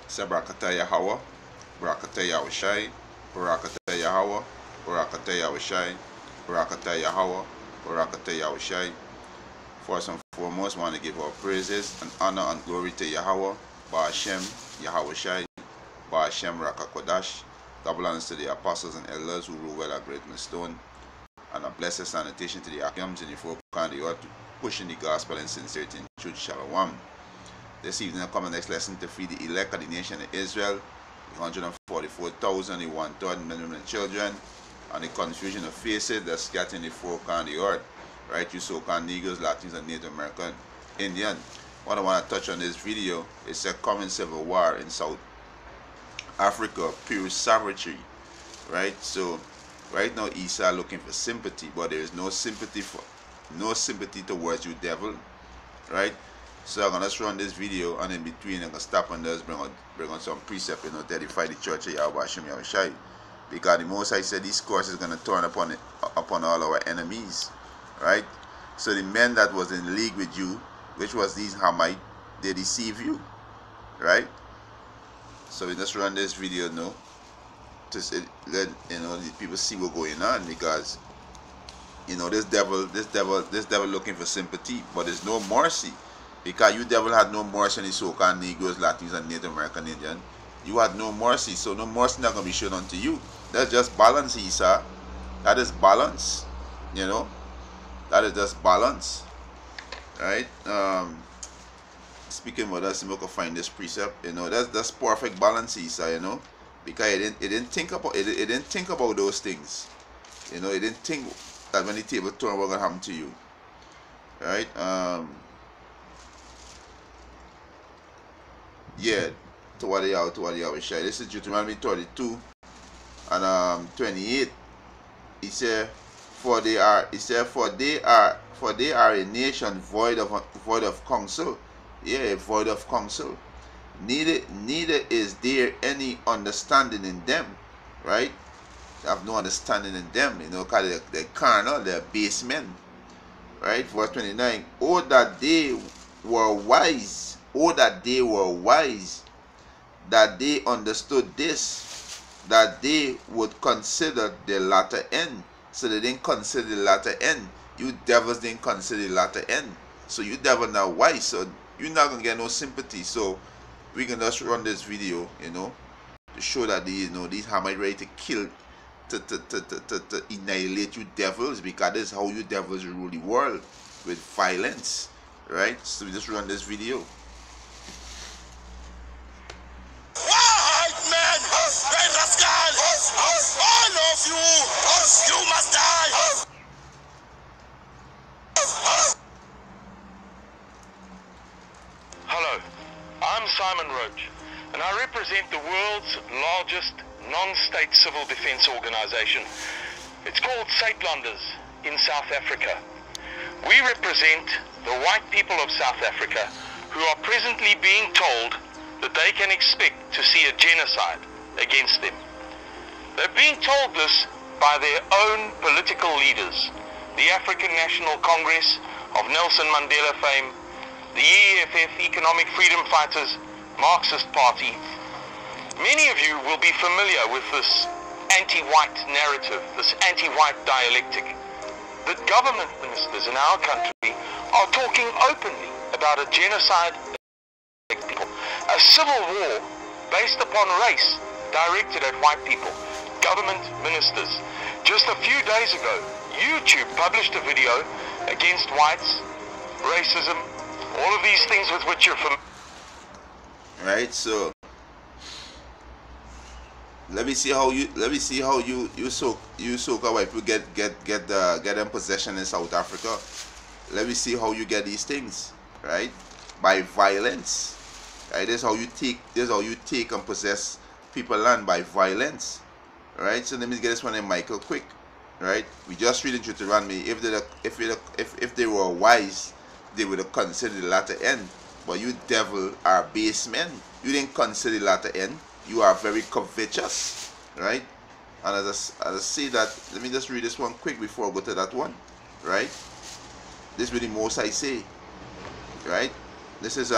Say Barakatah Yahweh, Barakatah Yahushai, Barakatah Yahweh, Barakatah Yahushai, Barakatah Yahweh, Barakatah Yahushai. First and foremost, I want to give our praises and honor and glory to Yahweh, Ba'ashem, Yahushai, Ba'ashem Rakakodash. Double honors to the apostles and elders who rule well at Great Millstone, and a blessed sanitation to the Akims in the four corners of the earth, pushing the gospel in sincerity and truth. Shalom. This evening I come the next lesson to free the elect of the nation of Israel, the 144,000, the 1/3 million children, and the confusion of faces that's scattered in the four corners of the earth. Right, you so-called Negroes, Latins, and Native American Indian. What I want to touch on this video is the coming civil war in South Africa, pure savagery. Right, so right now Esau looking for sympathy, but there is no sympathy towards you, devil. Right, so I'm gonna run this video, and in between I'm gonna stop and just bring on some precept, to edify the church of Yahweh Hashem Yahushai, because the Most High said this course is gonna turn upon all our enemies. Right, so the men that was in league with you, which was these Hamite, they deceive you. Right, so we just run this video now to let the people see what's going on, because this devil looking for sympathy, but there's no mercy, because you devil had no mercy on the so-called Negroes, Latins, and Native American Indian. You had no mercy, so no mercy not gonna be shown unto you. That's just balance, Esau. That is balance. That is just balance, right? Speaking about us, we can find this precept. That's perfect balance, Esau. Because it didn't think about those things. It didn't think that when the table turned, what gonna happen to you, right? Yeah. To what they are share. This is Deuteronomy 32 and 28. He said, For they are a nation void of counsel. Yeah, void of counsel. Neither is there any understanding in them. Right? They have no understanding in them. Because they're carnal, they're base men. Right? Verse 29. Oh that they were wise. Oh that they were wise. That they understood this, that they would consider the latter end. So they didn't consider the latter end. You devils didn't consider the latter end. So you devil now wise, so you're not gonna get no sympathy. So we can just run this video, to show that these Hamite ready to kill, to annihilate you devils, because this is how you devils rule the world, with violence. Right? So we just run this video. You must die! Hello, I'm Simon Roach, and I represent the world's largest non-state civil defense organization. It's called Saatlanders in South Africa. We represent the white people of South Africa who are presently being told that they can expect to see a genocide against them. They're being told this by their own political leaders, the African National Congress of Nelson Mandela fame, the EFF, Economic Freedom Fighters, Marxist Party. Many of you will be familiar with this anti-white narrative, this anti-white dialectic. The government ministers in our country are talking openly about a genocide against people, a civil war based upon race directed at white people. Government ministers. Just a few days ago, YouTube published a video against whites, racism, all of these things with which you're familiar. Right, so let me see how you so-called white people get them possession in South Africa. Let me see how you get these things, right? By violence. Right? This is how you take and possess people land, by violence. Right, so let me get this one in Michael quick. Right, we just read in Deuteronomy. If they were wise, they would have considered the latter end. But you devil are base men. You didn't consider the latter end. You are very covetous. Right, and as I say that, let me just read this one quick before I go to that one. Right, this is what the Most I say. Right, this is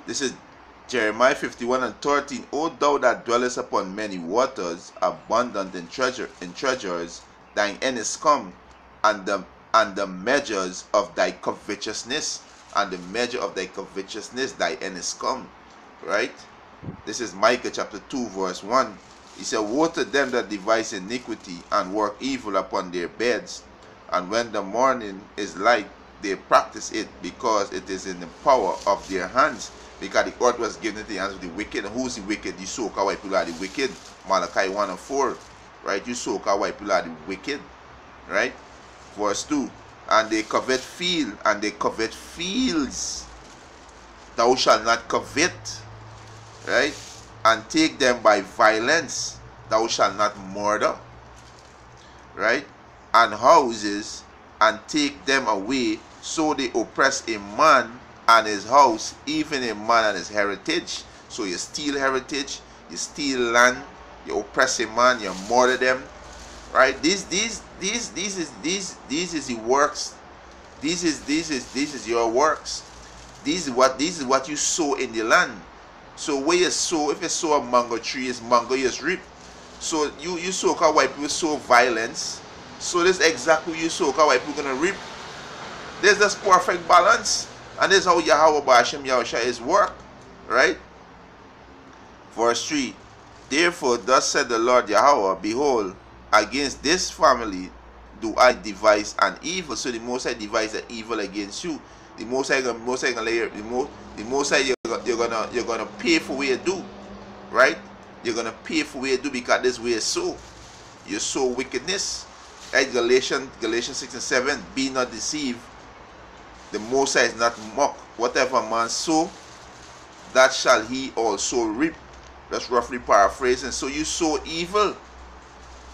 This is Jeremiah 51:13. O thou that dwellest upon many waters, abundant in treasures, thine end is come, and the measures of thy covetousness, and the measure of thy covetousness, thy end is come. Right? This is Micah chapter 2, verse 1. He said, woe to them that devise iniquity and work evil upon their beds, and when the morning is light, they practice it, because it is in the power of their hands. Because the earth was given into the hands of the wicked. And who's the wicked? You so-called white people are the wicked. Malachi 1:4. Right? You so-called white people are the wicked. Right? Verse 2. And they covet field, and they covet fields. Thou shalt not covet. Right? And take them by violence. Thou shalt not murder. Right? And houses, and take them away. So they oppress a man and his house, even a man and his heritage. So you steal heritage, you steal land, you oppress a man, you murder them. Right? This is the works. This is your works. This is what you sow in the land. So where you sow, if you sow a mango tree, it's mango you just reap. So you sow, cause white people sow violence. So this is exactly what you sow, cause white people gonna reap. There's this perfect balance. And this is how Yahweh Ba'ashem Yahushua is work. Right? Verse 3. Therefore thus said the Lord Yahweh, behold, against this family do I devise an evil. So the Most High devise an evil against you. The Most High gonna lay the Most High you're gonna pay for what you do. Right? You're gonna pay for what you do, because this way you sow. You sow wickedness. Right? Galatians 6:7. Be not deceived. The Most High is not mocked. Whatever man sow, that shall he also reap. That's roughly paraphrasing. So you sow evil.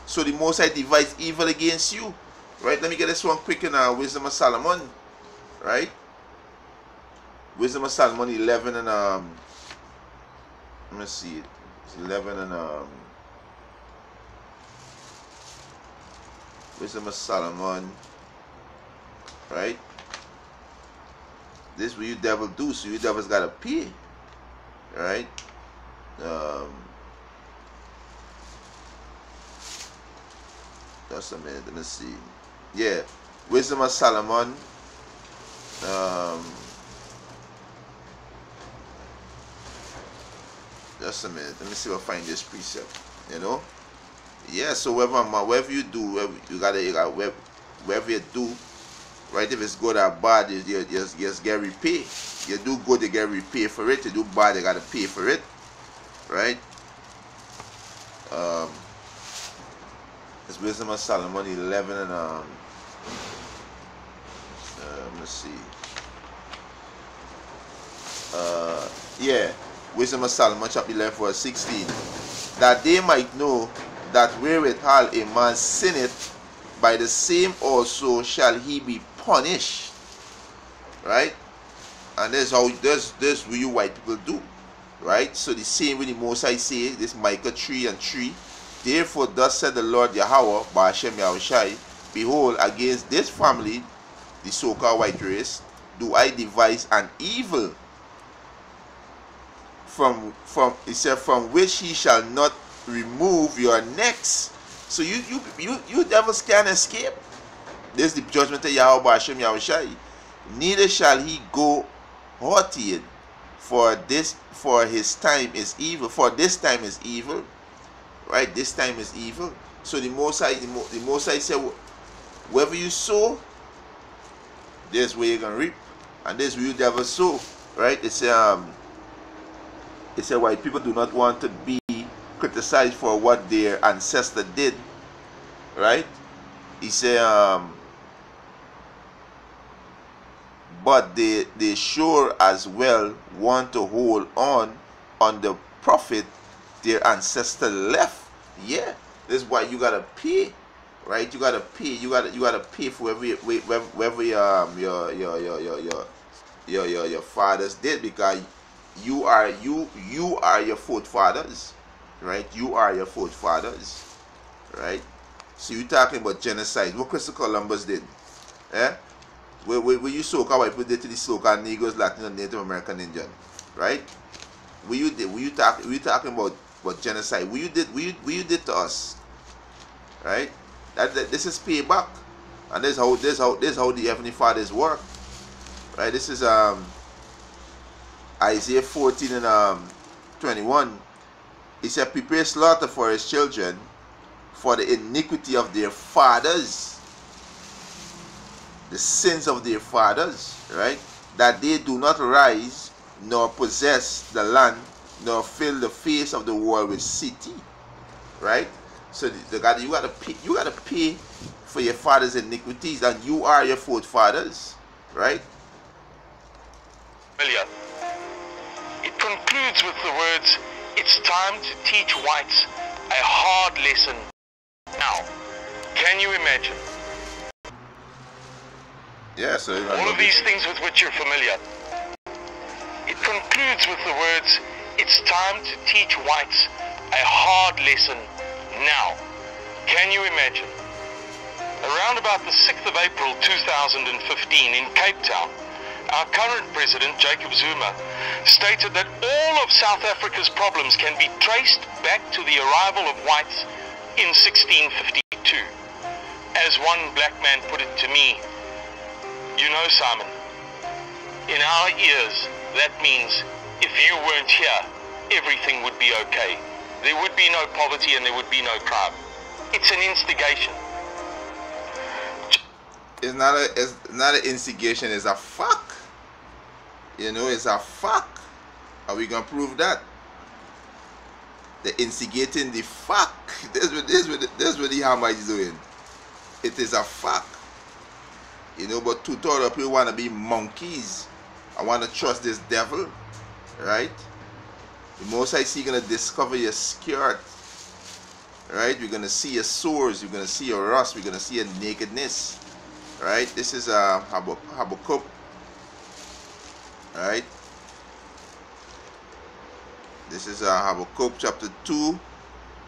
So the Most High devised evil against you. Right? Let me get this one quick in Wisdom of Solomon. Right? Wisdom of Solomon 11 and let me see it. It's 11 and Wisdom of Solomon. Right? This what you devil do, so you devils gotta pay. Right? Just a minute, let me see. Yeah. Wisdom of Solomon. Just a minute. Let me see if I find this precept. You know? Yeah, so whatever you do, whatever you do, right? If it's good or bad, you just get repaid. You do good, you get repaid for it. You do bad, you gotta pay for it. Right? It's Wisdom of Solomon 11 and let me see. Yeah, Wisdom of Solomon chapter 11 verse 16. That they might know that wherewithal a man sinneth, by the same also shall he be punished. Right? And this what you white people do. Right? So the same way the Most High say, this Micah 3:3. Therefore thus said the Lord Yahweh, Ba'ashem Yahushai, behold, against this family, the so-called white race, do I devise an evil, from it said, from which he shall not remove your necks. So you devils can't escape. This is the judgment of Yahweh Ba'ashem Yahushai. Neither shall he go haughty, for his time is evil. For this time is evil. Right? This time is evil. So the Most High said, wherever you sow, this where you're gonna reap. And this where you devils sow. Right? It said white people do not want to be criticized for what their ancestor did. Right? He said but they sure as well want to hold on the profit their ancestor left. Yeah, this is why you gotta pay. Right? You gotta pay. You gotta pay for whatever your fathers did, because you are your forefathers. Right? You are your forefathers. Right? So you talking about genocide. What Christopher Columbus did? Eh? Where you so-called white people did to the so-called Negroes, Latino, Native American, Indian. right? What you did? We talking about genocide? What you did to us, right? This is payback, and this how the Heavenly Fathers work, right? This is Isaiah 14 and 21. He said, "Prepare slaughter for his children, for the iniquity of their fathers, the sins of their fathers," right? "That they do not rise, nor possess the land, nor fill the face of the world with city," right? So you gotta pay for your father's iniquities, and you are your forefathers, right? It concludes with the words, "It's time to teach whites a hard lesson now." Can you imagine? Yeah, so all of these things with which you're familiar. It concludes with the words, "It's time to teach whites a hard lesson now." Can you imagine? Around about the 6th of April 2015 in Cape Town, our current president, Jacob Zuma, stated that all of South Africa's problems can be traced back to the arrival of whites in 1652. As one black man put it to me, "You know, Simon, in our ears, that means if you weren't here, everything would be okay. There would be no poverty and there would be no crime." It's an instigation. It's not an instigation, it's a fuck. You know, it's a fuck. Are we gonna prove that? The instigating the fuck. That's what the Hammer is doing. It is a fuck. You know, but two-thirds of people want to be monkeys. I want to trust this devil, right? The Most High see gonna discover your skirt, right? We're gonna see your sores. We're gonna see your rust. We're gonna see your nakedness, right? This is Habakkuk, right? This is Habakkuk chapter 2,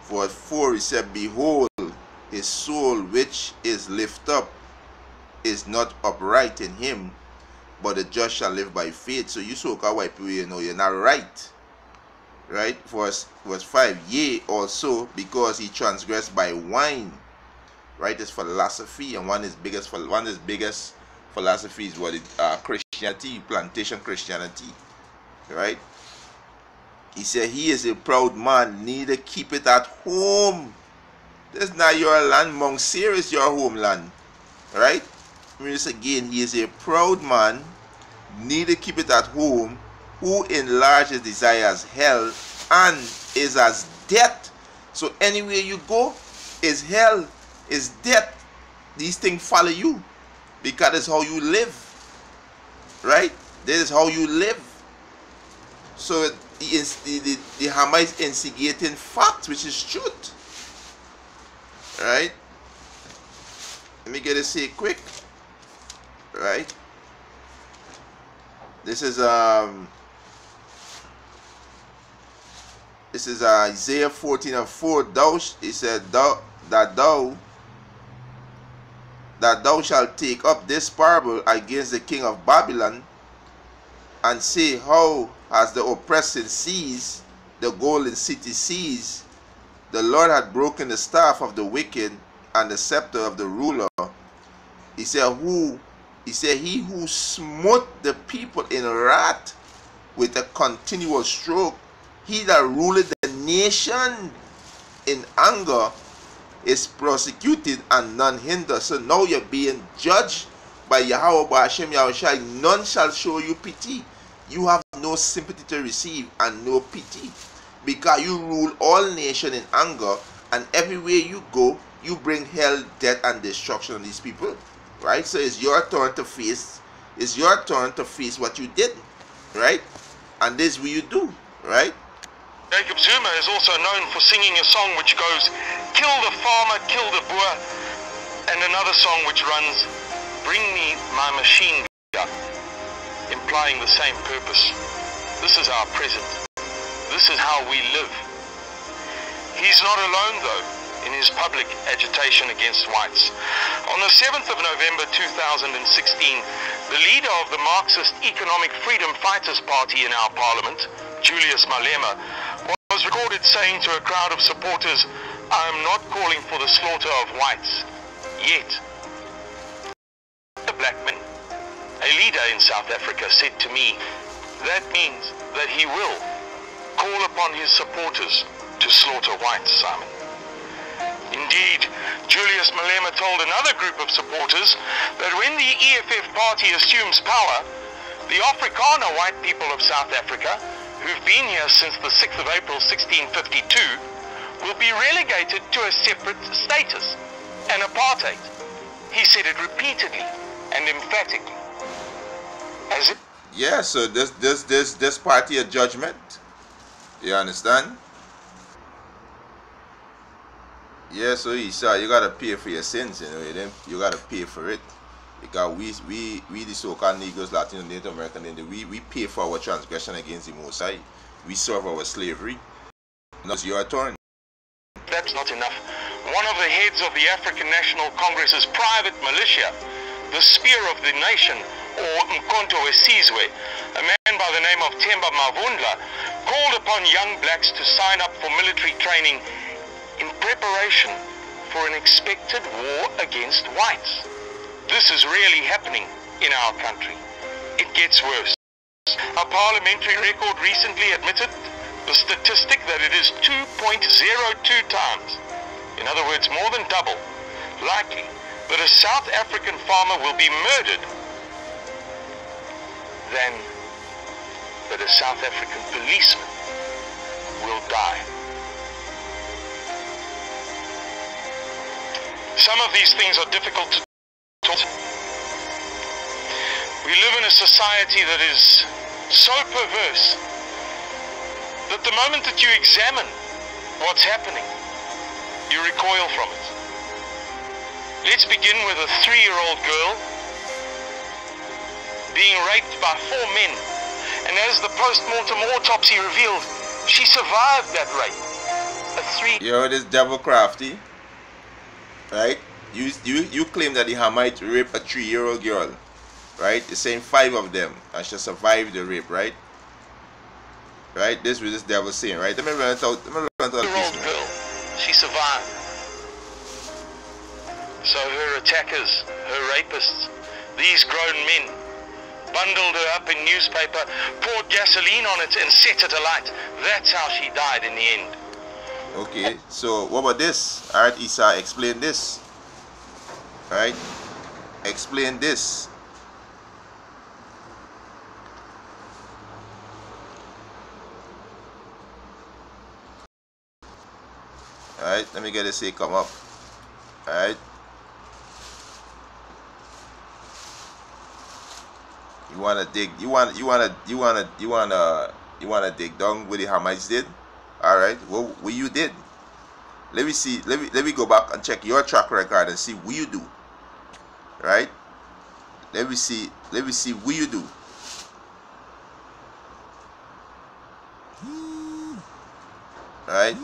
verse 4. He said, "Behold, his soul which is lifted up is not upright in him, but the just shall live by faith." So you so-called white people, you know, you're not right. Right? Verse 5. "Yea, also because he transgressed by wine." Right? It's philosophy, and one is biggest philosophy is what Christianity, plantation Christianity. Right? He said, "He is a proud man, neither keep it at home." This is not your land. Mount Seir is your homeland. Right? This again, "He is a proud man, neither keep it at home, who enlarges desires hell, and is as death." So anywhere you go is hell, is death. These things follow you because it's how you live. Right? This is how you live. So the Hammer is instigating facts, which is truth. Right? Let me get it say quick. Right? This is Isaiah 14 and 4. He said, that thou shalt take up this parable against the king of Babylon, and say, How has the oppressing seized, the golden city seized? The Lord had broken the staff of the wicked and the scepter of the ruler. He said, he who smote the people in wrath with a continual stroke, he that ruleth the nation in anger, is prosecuted and none hinder. So now you're being judged by Yahweh, by Hashem Yahushai. None shall show you pity. You have no sympathy to receive and no pity, because you rule all nation in anger, and everywhere you go, you bring hell, death, and destruction on these people. Right? So it's your turn to face. It's your turn to face what you did. Right? And this is what you do. Right? Jacob Zuma is also known for singing a song which goes, "Kill the farmer, kill the boer," and another song which runs, "Bring me my machine gun," implying the same purpose. This is our present. This is how we live. He's not alone, though, in his public agitation against whites. On the 7th of November 2016, The leader of the Marxist Economic Freedom Fighters Party in our parliament, Julius Malema, was recorded saying to a crowd of supporters, "I am not calling for the slaughter of whites, yet." Blackman, a leader in South Africa, said to me, "That means that he will call upon his supporters to slaughter whites, Simon." Indeed, Julius Malema told another group of supporters that when the EFF party assumes power, the Afrikaner white people of South Africa, who've been here since the 6th of April 1652, will be relegated to a separate status, an apartheid. He said it repeatedly and emphatically. As it Yeah, so this party of judgment. You understand? Yeah, so you gotta pay for your sins, you gotta pay for it. Because we the so-called Negroes, Latino, Native American, we pay for our transgression against the Most High. We serve our slavery. Now it's your turn. That's not enough. One of the heads of the African National Congress's private militia, the Spear of the Nation, or Mkonto Wesizwe, a man by the name of Themba Mavundla, called upon young blacks to sign up for military training in preparation for an expected war against whites. This is really happening in our country. It gets worse. Our parliamentary record recently admitted the statistic that it is 2.02 times, in other words, more than double, likely that a South African farmer will be murdered than that a South African policeman will die. Some of these things are difficult to talk. We live in a society that is so perverse that the moment that you examine what's happening, you recoil from it. Let's begin with a 3-year-old girl being raped by 4 men, and as the post-mortem autopsy revealed, she survived that rape. This devil crafty, right? You claim that the Hamite raped a 3-year-old girl, right? You're saying 5 of them and she survived the rape, right? Right? This was this devil saying, right? Let me run it out. Let me run it out. 3-year-old girl, she survived. So her attackers, her rapists, these grown men, bundled her up in newspaper, poured gasoline on it and set it alight. That's how she died in the end. Okay, so what about this? Alright, Isa, explain this. Alright? Explain this. Alright, let me get this here come up. Alright. You wanna dig dig down what the Hamites did? Alright, what you did. Let me see, let me go back and check your track record and see what you do. Right? Let me see what you do. Right?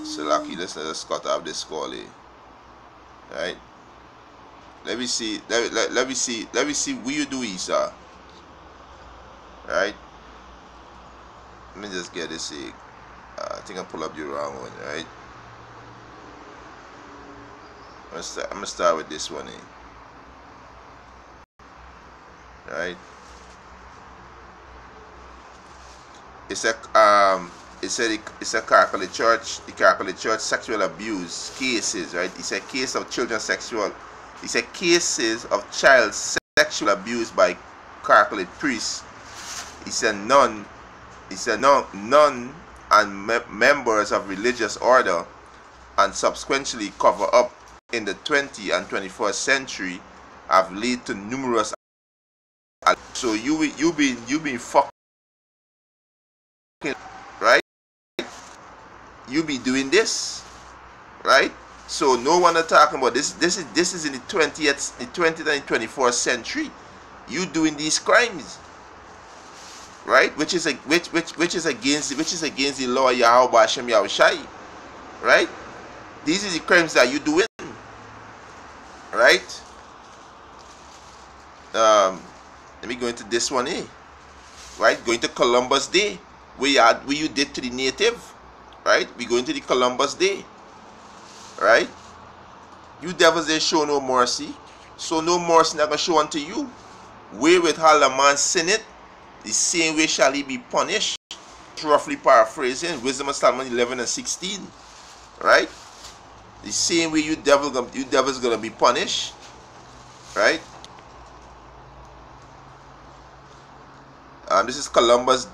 So lucky, let's let us cut off this call here. Right? Let me see what you do, Isa. Right? Let me just get this here. I think I pull up the wrong one, right? I'm gonna start with this one here. Right? It's a Caracole Church. The Caracole Church sexual abuse cases, right? It's a case of It's a cases of child sexual abuse by Caracole priests. It's a nun and members of religious order, and subsequently cover up in the 20th and 21st century have led to numerous. So you been fucking, right? You be doing this, right? So no one are talking about this. This is in the 20th and 21st century. You doing these crimes, right? Which is against the law Yahweh Hashem Yahushai. right? These are the crimes that you doing, right? Let me go into this one here, right? Going to Columbus Day, where you did to the native, right? We go into the Columbus Day, right? You devils ain't show no mercy, so no mercy not gonna show unto you. Wherewith a man sinneth, the same way shall he be punished. Roughly paraphrasing Wisdom of Solomon 11 and 16, right? The same way you devils gonna be punished, right? This is Columbus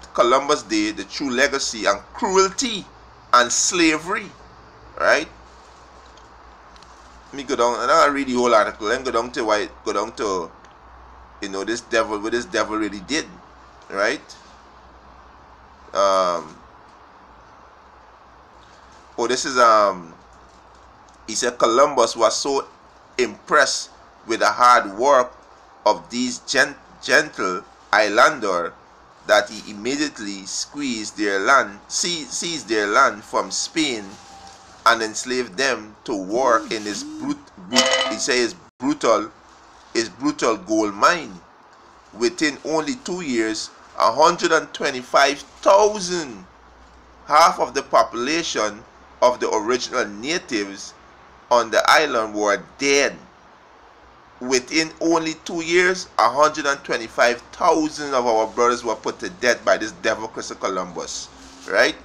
Day, the true legacy and cruelty and slavery, right? Let me go down and I'll read the whole article and go down to you know, this devil, what this devil really did, right? This is he said Columbus was so impressed with the hard work of these gentle islander that he immediately seized their land from Spain and enslaved them to work in his brutal gold mine. Within only 2 years, 125,000, half of the population of the original natives on the island, were dead. Within only 2 years, 125,000 of our brothers were put to death by this devil Christopher Columbus, right?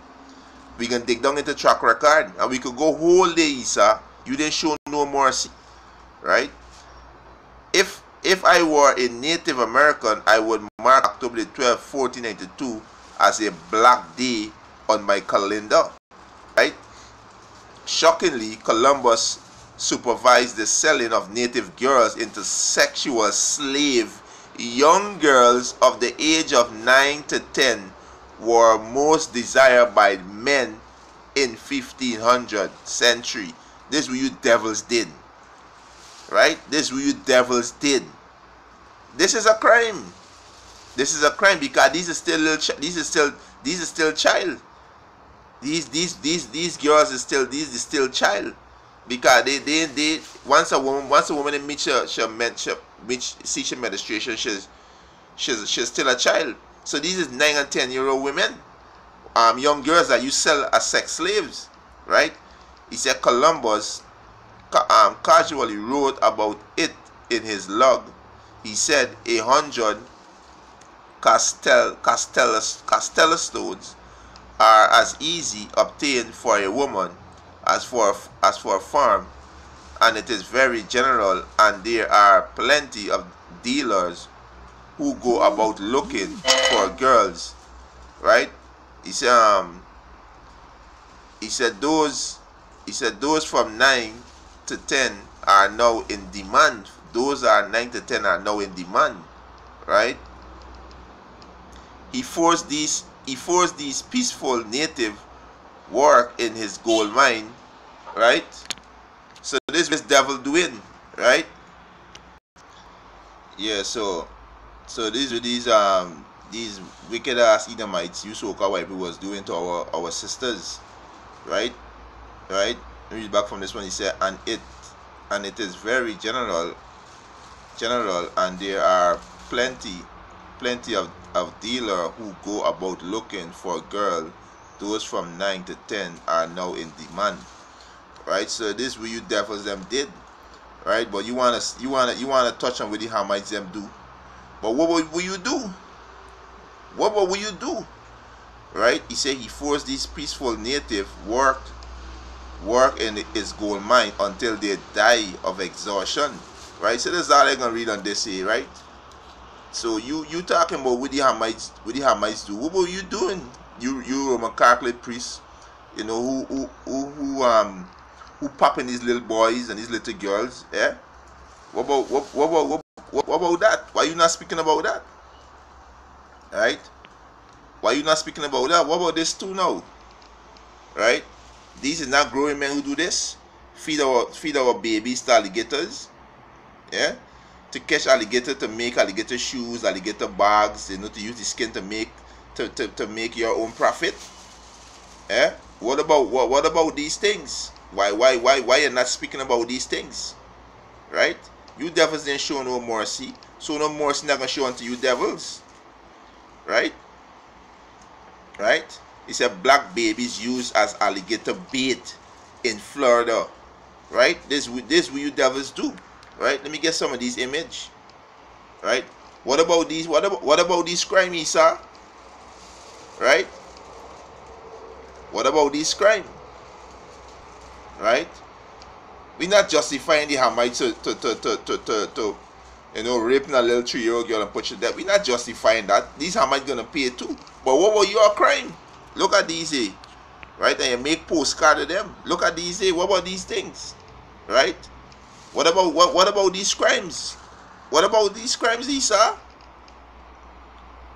We can dig down into track record and we could go whole day, Isa. You didn't show no mercy, right? If I were a Native American, I would mark October 12, 1492 as a black day on my calendar, right? Shockingly, Columbus supervised the selling of native girls into sexual slave. Young girls of the age of 9 to 10 were most desired by men in 1500 century. This is what you devils did, right? This is what you devils did. This is a crime. This is a crime because these are still little. These are still child. These girls is still child, because they once a woman meets she menstruation, she's still a child. So these is 9 and 10-year-old women, young girls that you sell as sex slaves, right? He said Columbus casually wrote about it in his log. He said 100 Castella stones are as easy obtained for a woman as for a farm, and it is very general, and there are plenty of dealers who go about looking for girls, right? He said those from 9 to 10 are now in demand. Those are 9 to 10 are now in demand, right? He forced these peaceful native work in his gold mine, right? So this is devil doing, right? Yeah, so these wicked ass Edomites, you so-called white people, was doing to our sisters, right? Let me read back from this one. He said, and it is very general, and there are plenty of dealer who go about looking for a girl. Those from 9 to 10 are now in demand, right? So this is what you devils them did, right? But you wanna touch on what the Hamites them do. But what will you do? What will you do? Right? He said he forced these peaceful native work in his gold mine until they die of exhaustion, right? So that's all I'm gonna read on this here, right? So you talking about what the Hamites do? What were you doing? You Roman Catholic priest, you know, who popping these little boys and these little girls, yeah? What about that? Why you not speaking about that? Right? Why you not speaking about that? What about this too now? Right? These are not growing men who do this. Feed our babies to alligators, yeah? To catch alligator, to make alligator shoes, alligator bags, you know, to use the skin to make your own profit. Yeah? What about these things? Why you're not speaking about these things? Right? You devils didn't show no mercy, so no mercy not gonna show unto you devils. Right? Right? He said black babies used as alligator bait in Florida. Right? This what you devils do. Right? Let me get some of these image. Right? What about these? What about these crime, Isa? Right? What about this crime? Right? We're not justifying the Hamites to raping a little 3-year-old girl and put you there. We're not justifying that. These Hamites gonna pay too. But what about your crime? Look at these here. Right? And you make postcard of them. Look at these here. What about these things? Right? What about these crimes? What about these crimes, Isa?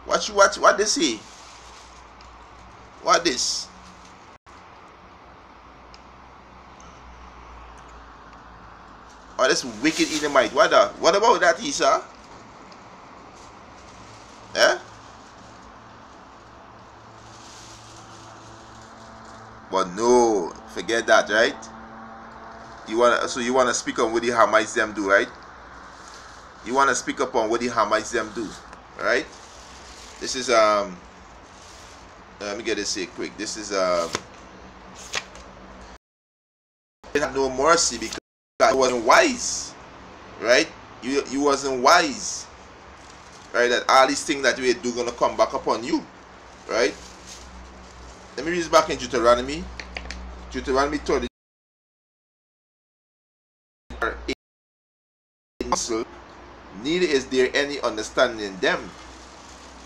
What this here? What this? Oh, this wicked Edomite. What about that, Isa? Eh? But no, forget that, right? You wanna speak on what the Hamites them do, right? You wanna speak up on what the Hamites them do, right? This is let me get this here quick. This is they have no mercy because you wasn't wise, right? You wasn't wise, right? That all these things that we do gonna come back upon you, right? Let me read this back in Deuteronomy 30. Neither is there any understanding in them.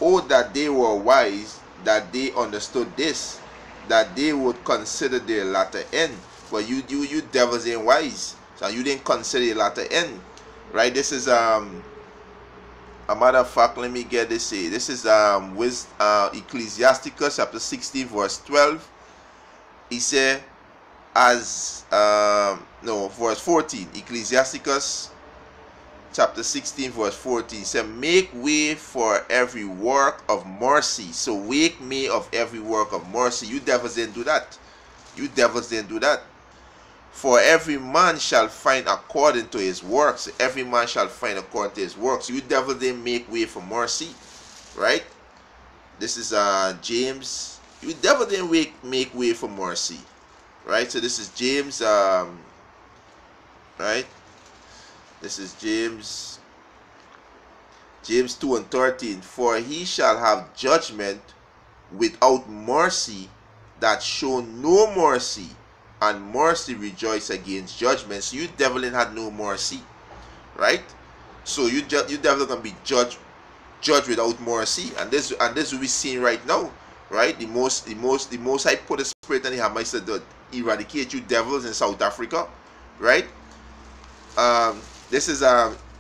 Oh, that they were wise, that they understood this, that they would consider their latter end. But you devils ain't wise, so you didn't consider your latter end, right? This is a matter of fact. Let me get this here. This is with Ecclesiasticus chapter 16 verse 12. He said, verse 14. Ecclesiasticus chapter 16 verse 14 said, make way for every work of mercy. So wake me of every work of mercy. You devils didn't do that. You devils didn't do that. For every man shall find according to his works. Every man shall find according to his works. You devils didn't make way for mercy, right? This is James. You devil didn't make way for mercy, right? So this is James, right? This is James 2:13. For he shall have judgment without mercy that show no mercy, and mercy rejoice against judgment. So you devil ain't had no mercy, right? So you devil gonna be judged without mercy, and this we seeing right now, right? The most I put a spirit on the Hamites to eradicate you devils in South Africa, right? This is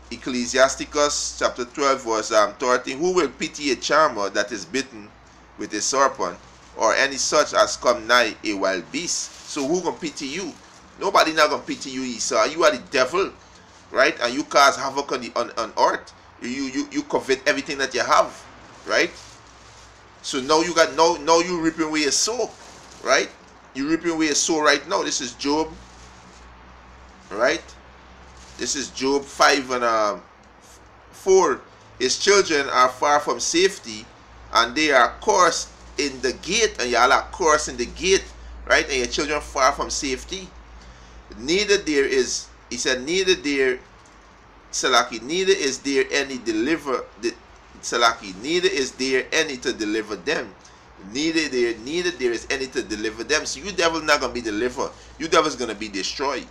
Ecclesiasticus chapter 12 verse 13. Who will pity a charmer that is bitten with a serpent, or any such as come nigh a wild beast? So who gonna pity you? Nobody not gonna pity you, Esau. You are the devil, right? And you cause havoc on earth. You covet everything that you have, right? So now you got now you reaping away your soul, right? You reaping away your soul right now. This is Job, right? This is Job 5 and 4. His children are far from safety, and they are cursed in the gate, and y'all are cursed in the gate, right? And your children far from safety. Neither there is, he said, neither there, Salaki, neither is there any Salaki, neither is there any to deliver them. Neither there is any to deliver them. So you devil not gonna be delivered. You devil's gonna be destroyed,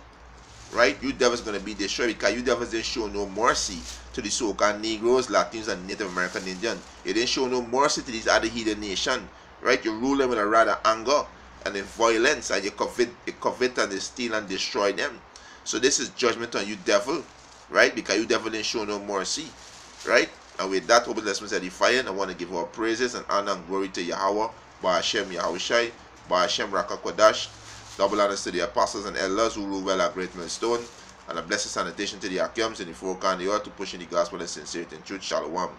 right? You devils gonna be destroyed because you devils didn't show no mercy to the so-called Negroes, Latinos, and Native American Indian. You didn't show no mercy to these other heathen nations, right? You rule them with a rather anger and in violence, and you covet and they steal and destroy them. So this is judgment on you devil, right? Because you devil didn't show no mercy, right? And with that, open lessons edifying, I want to give our praises and honor and glory to Yahweh, by Hashem Yahushai, by Hashem Rakakwadash. Double honors to the apostles and elders who rule well at Great Millstone, and a blessed sanitation to the Akiams and the folk on the earth to push in the gospel and sincerity and truth. Shalom.